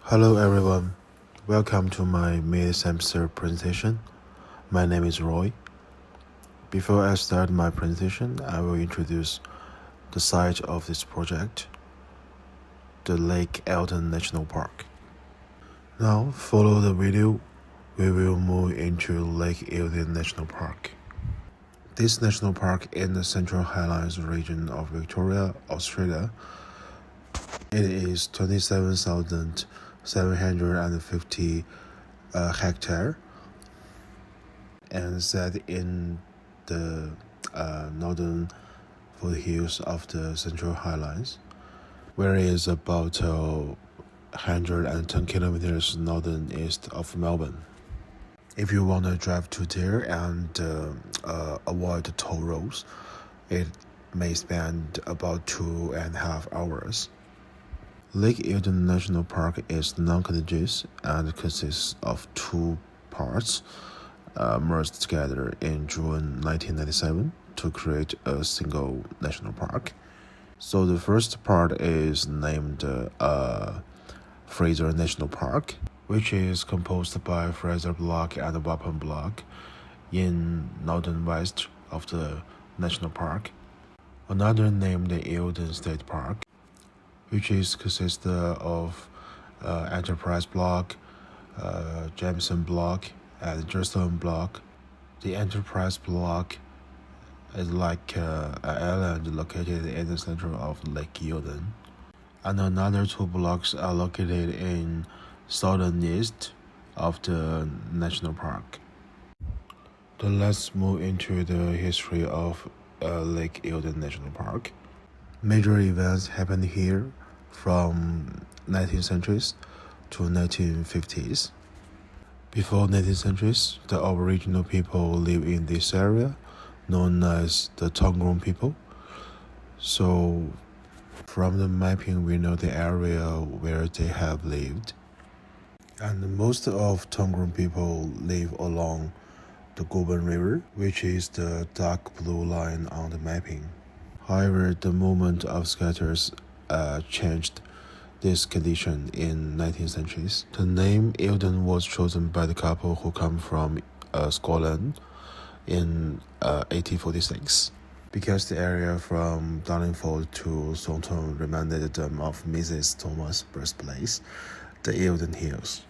Hello everyone, welcome to my mid-semester presentation. My name is Roy. Before I start my presentation, I will introduce the site of this project, the Lake Eildon National Park. Now, follow the video, we will move into Lake Eildon National Park. This national park in the Central Highlands region of Victoria, Australia. It is 27,750 hectare and set in the northern foothills of the Central Highlands, where it is about 110 kilometers northern east of Melbourne. If you want to drive to there and avoid the toll roads, it may spend about 2.5 hours. Lake Eildon National Park is non-contiguous and consists of two parts merged together in June 1997 to create a single national park. So the first part is named Fraser National Park, which is composed by Fraser Block and Wapping Block in northern west of the national park. Another named Eildon State Park, which is consisted of Enterprise Block, Jameson Block, and Jerstone Block. The Enterprise Block is like an island located in the center of Lake Eildon, and another two blocks are located in southern east of the national park. Then let's move into the history of Lake Eildon National Park. Major events happened here from 19th centuries to 1950s. Before 19th centuries, the Aboriginal people lived in this area, known as the Tongron people. So, from the mapping, we know the area where they have lived. And most of Tongron people live along the Goulburn River, which is the dark blue line on the mapping. However, the movement of settlers changed this condition in 19th centuries. The name Eildon was chosen by the couple who come from Scotland in 1846 because the area from Darlingford to Thornton reminded them of Mrs. Thomas' birthplace, the Eildon Hills.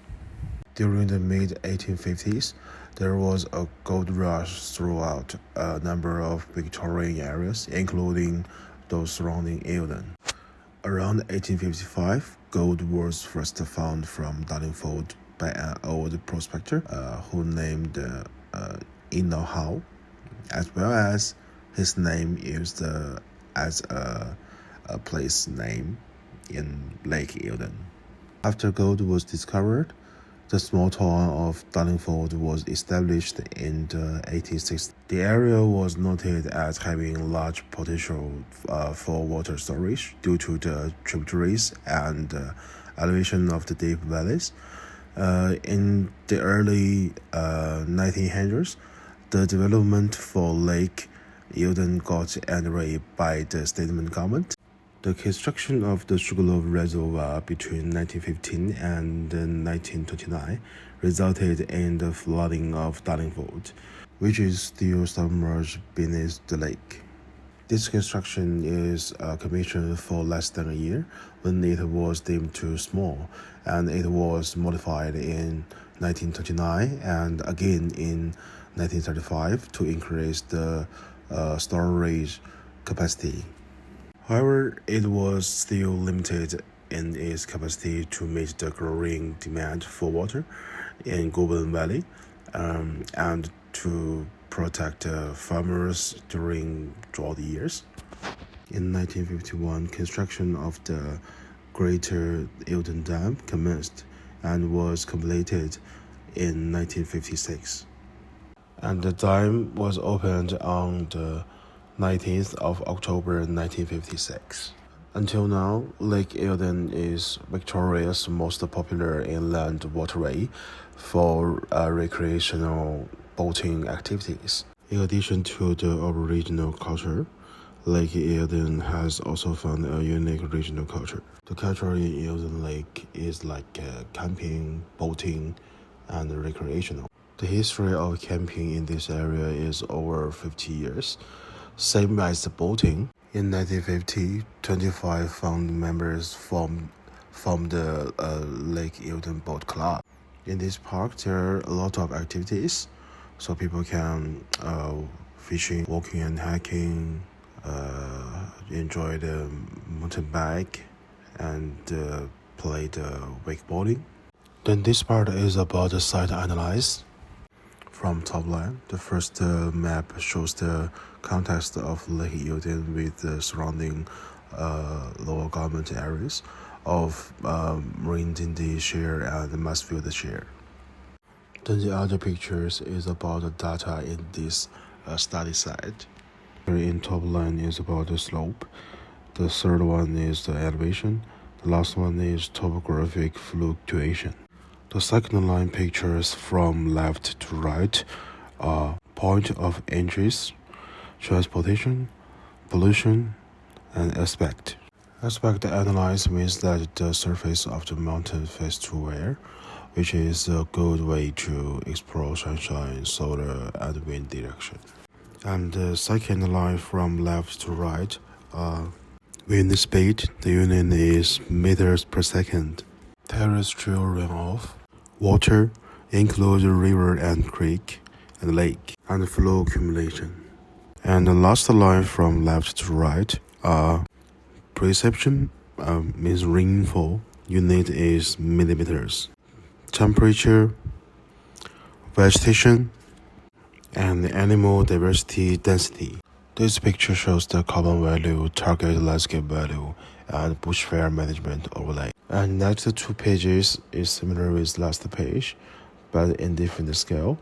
During the mid-1850s, there was a gold rush throughout a number of Victorian areas, including those surrounding Eildon. Around 1855, gold was first found from Darlingford by an old prospector who named Enoch Howe, as well as his name used as a place name in Lake Eildon. After gold was discovered, the small town of Darlingford was established in the 1860s. The area was noted as having large potential for water storage due to the tributaries and elevation of the deep valleys. In the early 1900s, the development for Lake Eildon got underway by the state government. The construction of the Sugarloaf Reservoir between 1915 and 1929 resulted in the flooding of Darlingford, which is still submerged beneath the lake. This construction is commissioned for less than a year when it was deemed too small, and it was modified in 1929 and again in 1935 to increase the storage capacity. However, it was still limited in its capacity to meet the growing demand for water in Goulburn Valley and to protect farmers during drought years. In 1951, construction of the Greater Eildon Dam commenced and was completed in 1956. And the dam was opened on the 19th of October 1956. Until now, Lake Eildon is Victoria's most popular inland waterway for recreational boating activities. In addition to the Aboriginal culture, Lake Eildon has also found a unique regional culture. The culture in Eildon Lake is like camping, boating, and recreational. The history of camping in this area is over 50 years, same as the boating. In 1950, 25 founding members formed the Lake Eildon Boat Club. In this park, there are a lot of activities, so people can fishing, walking, and hiking, enjoy the mountain bike, and play the wakeboarding. Then this part is about the site analysis. From top line, the first map shows the context of Lake Eildon with the surrounding local government areas of Marindindi Shire and Mansfield Shire. Then the other pictures is about the data in this study site. In top line is about the slope. The third one is the elevation. The last one is topographic fluctuation. The second line pictures from left to right are point of entries, transportation, pollution, and aspect. Aspect analysis means that the surface of the mountain faces to air, which is a good way to explore sunshine, solar, and wind direction. And the second line from left to right are wind speed. The unit is meters per second. Terrestrial runoff. Water includes river and creek and lake and flow accumulation. And the last line from left to right are precipitation, means rainfall. Unit is millimeters. Temperature, vegetation, and animal diversity density. This picture shows the carbon value, target landscape value, and bushfire management overlay. And next two pages is similar with last page, but in different scale.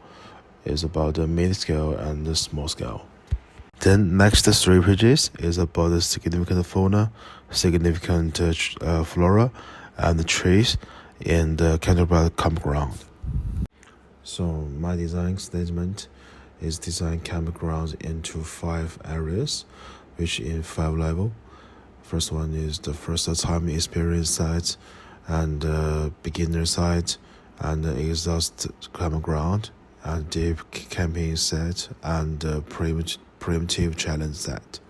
Is about the mid scale and the small scale. Then next three pages is about the significant fauna, significant flora, and the trees in the Canterbury campground. So my design statement is design campgrounds into 5 areas, which in 5 levels. First one is the first time experience site, and beginner site, and exhaust campground, and deep camping set, and primitive challenge set.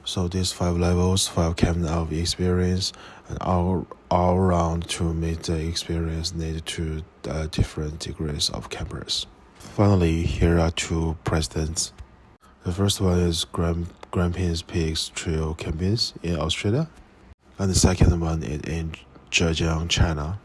So these 5 levels, 5 kind of experience, and all around to meet the experience needed to different degrees of campers. Finally, here are 2 precedents. The first one is Grampians Peaks Trail Campings in Australia, and the second one is in Zhejiang, China.